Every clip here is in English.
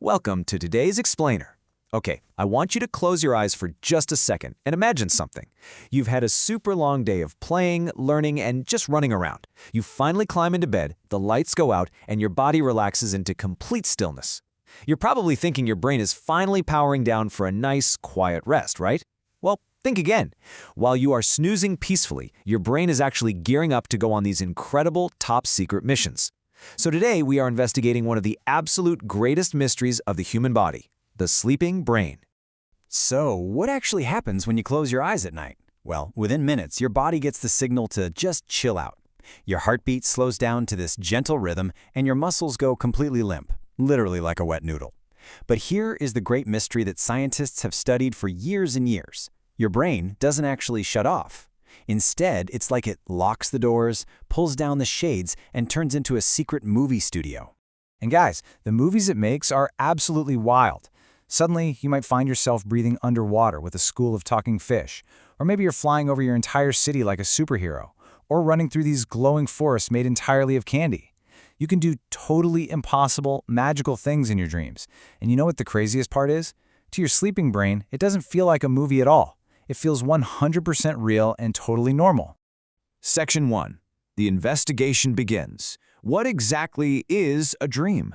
Welcome to today's explainer. Okay, I want you to close your eyes for just a second and imagine something. You've had a super long day of playing, learning, and just running around. You finally climb into bed, the lights go out, and your body relaxes into complete stillness. You're probably thinking your brain is finally powering down for a nice, quiet rest, right? Well, think again. While you are snoozing peacefully, your brain is actually gearing up to go on these incredible, top-secret missions. So today we are investigating one of the absolute greatest mysteries of the human body, the sleeping brain. So, what actually happens when you close your eyes at night? Well, within minutes, your body gets the signal to just chill out. Your heartbeat slows down to this gentle rhythm, and your muscles go completely limp, literally like a wet noodle. But here is the great mystery that scientists have studied for years and years. Your brain doesn't actually shut off. Instead, it's like it locks the doors, pulls down the shades, and turns into a secret movie studio. And guys, the movies it makes are absolutely wild. Suddenly, you might find yourself breathing underwater with a school of talking fish, or maybe you're flying over your entire city like a superhero, or running through these glowing forests made entirely of candy. You can do totally impossible, magical things in your dreams. And you know what the craziest part is? To your sleeping brain, it doesn't feel like a movie at all. It feels 100% real and totally normal. Section 1. The investigation begins. What exactly is a dream?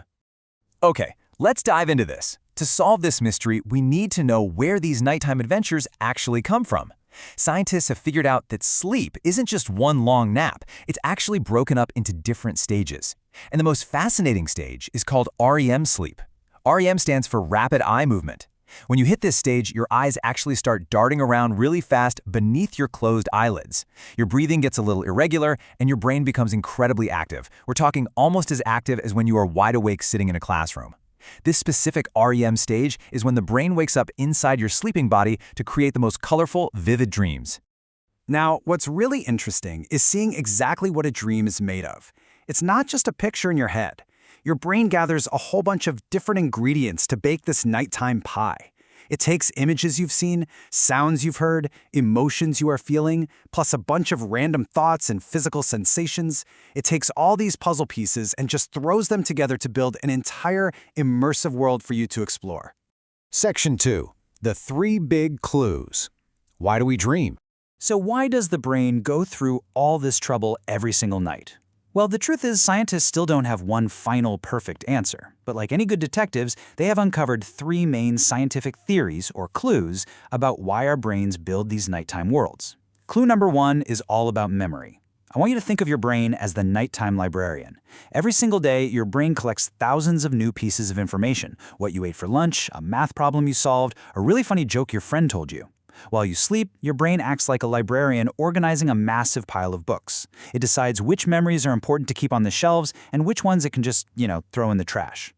Okay, let's dive into this. To solve this mystery, we need to know where these nighttime adventures actually come from. Scientists have figured out that sleep isn't just one long nap. It's actually broken up into different stages. And the most fascinating stage is called REM sleep. REM stands for rapid eye movement. When you hit this stage, your eyes actually start darting around really fast beneath your closed eyelids. Your breathing gets a little irregular, and your brain becomes incredibly active. We're talking almost as active as when you are wide awake sitting in a classroom. This specific REM stage is when the brain wakes up inside your sleeping body to create the most colorful, vivid dreams. Now, what's really interesting is seeing exactly what a dream is made of. It's not just a picture in your head. Your brain gathers a whole bunch of different ingredients to bake this nighttime pie. It takes images you've seen, sounds you've heard, emotions you are feeling, plus a bunch of random thoughts and physical sensations. It takes all these puzzle pieces and just throws them together to build an entire immersive world for you to explore. Section 2. The 3 big clues. Why do we dream? So why does the brain go through all this trouble every single night? Well, the truth is scientists still don't have one final perfect answer. But like any good detectives, they have uncovered 3 main scientific theories or clues about why our brains build these nighttime worlds. Clue number 1 is all about memory. I want you to think of your brain as the nighttime librarian. Every single day, your brain collects thousands of new pieces of information. What you ate for lunch, a math problem you solved, a really funny joke your friend told you. While you sleep, your brain acts like a librarian organizing a massive pile of books. It decides which memories are important to keep on the shelves and which ones it can just, throw in the trash.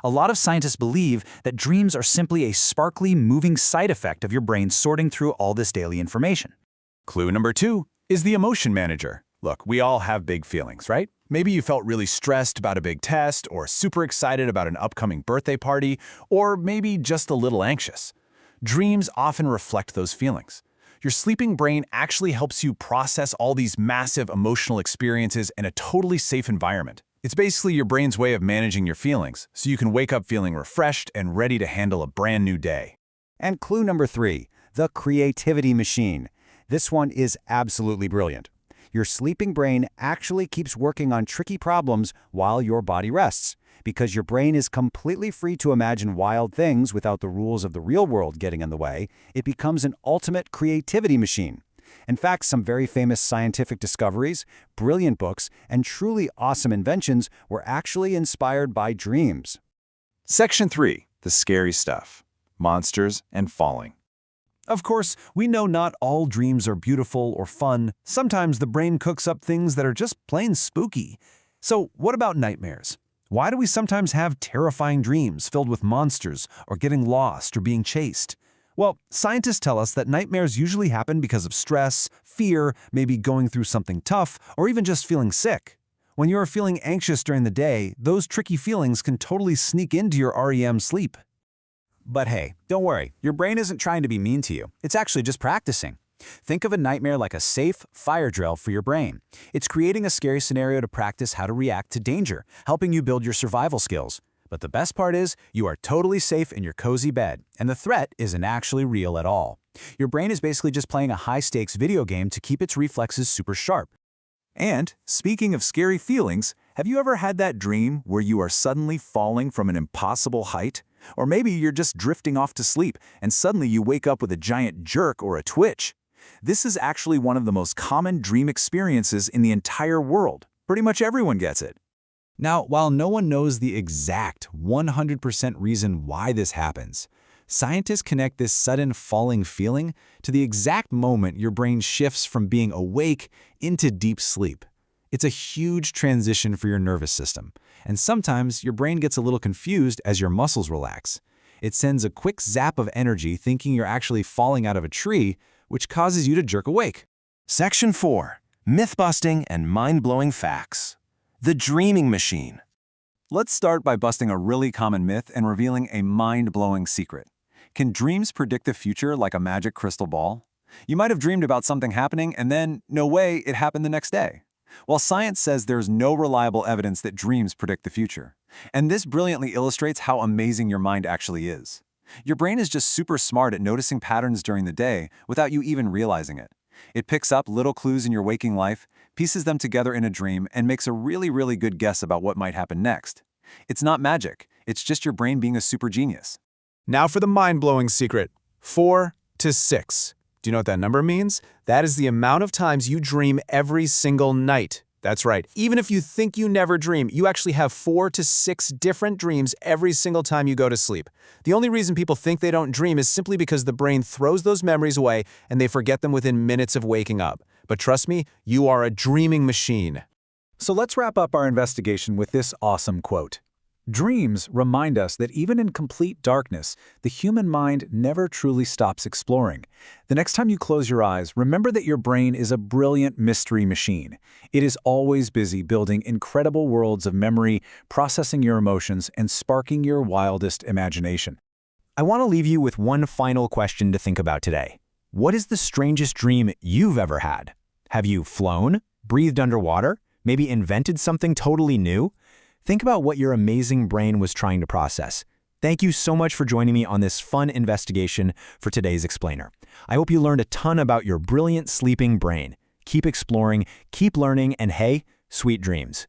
A lot of scientists believe that dreams are simply a sparkly, moving side effect of your brain sorting through all this daily information. Clue number 2 is the emotion manager. Look, we all have big feelings, right? Maybe you felt really stressed about a big test, or super excited about an upcoming birthday party, or maybe just a little anxious. Dreams often reflect those feelings. Your sleeping brain actually helps you process all these massive emotional experiences in a totally safe environment. It's basically your brain's way of managing your feelings, so you can wake up feeling refreshed and ready to handle a brand new day. And clue number 3, the creativity machine. This one is absolutely brilliant. Your sleeping brain actually keeps working on tricky problems while your body rests. Because your brain is completely free to imagine wild things without the rules of the real world getting in the way, it becomes an ultimate creativity machine. In fact, some very famous scientific discoveries, brilliant books, and truly awesome inventions were actually inspired by dreams. Section 3. The scary stuff. Monsters and falling. Of course, we know not all dreams are beautiful or fun. Sometimes the brain cooks up things that are just plain spooky. So what about nightmares? Why do we sometimes have terrifying dreams filled with monsters or getting lost or being chased? Well, scientists tell us that nightmares usually happen because of stress, fear, maybe going through something tough, or even just feeling sick. When you are feeling anxious during the day, those tricky feelings can totally sneak into your REM sleep. But hey, don't worry, your brain isn't trying to be mean to you. It's actually just practicing. Think of a nightmare like a safe fire drill for your brain. It's creating a scary scenario to practice how to react to danger, helping you build your survival skills. But the best part is, you are totally safe in your cozy bed, and the threat isn't actually real at all. Your brain is basically just playing a high-stakes video game to keep its reflexes super sharp. And, speaking of scary feelings, have you ever had that dream where you are suddenly falling from an impossible height? Or maybe you're just drifting off to sleep and suddenly you wake up with a giant jerk or a twitch. This is actually one of the most common dream experiences in the entire world. Pretty much everyone gets it. Now, while no one knows the exact 100% reason why this happens, scientists connect this sudden falling feeling to the exact moment your brain shifts from being awake into deep sleep. It's a huge transition for your nervous system, and sometimes your brain gets a little confused as your muscles relax. It sends a quick zap of energy thinking you're actually falling out of a tree, which causes you to jerk awake. Section 4. Myth-busting and mind-blowing facts. The dreaming machine. Let's start by busting a really common myth and revealing a mind-blowing secret. Can dreams predict the future like a magic crystal ball? You might have dreamed about something happening and then, no way, it happened the next day. While science says there's no reliable evidence that dreams predict the future. And this brilliantly illustrates how amazing your mind actually is. Your brain is just super smart at noticing patterns during the day without you even realizing it. It picks up little clues in your waking life, pieces them together in a dream, and makes a really good guess about what might happen next. It's not magic, it's just your brain being a super genius. Now for the mind-blowing secret. 4 to 6. Do you know what that number means? That is the amount of times you dream every single night. That's right. Even if you think you never dream, you actually have 4 to 6 different dreams every single time you go to sleep. The only reason people think they don't dream is simply because the brain throws those memories away and they forget them within minutes of waking up. But trust me, you are a dreaming machine. So let's wrap up our investigation with this awesome quote. Dreams remind us that even in complete darkness, the human mind never truly stops exploring. The next time you close your eyes, remember that your brain is a brilliant mystery machine. It is always busy building incredible worlds of memory, processing your emotions, and sparking your wildest imagination. I want to leave you with one final question to think about today. What is the strangest dream you've ever had? Have you flown, breathed underwater, maybe invented something totally new? Think about what your amazing brain was trying to process. Thank you so much for joining me on this fun investigation for today's Explainer. I hope you learned a ton about your brilliant sleeping brain. Keep exploring, keep learning, and hey, sweet dreams.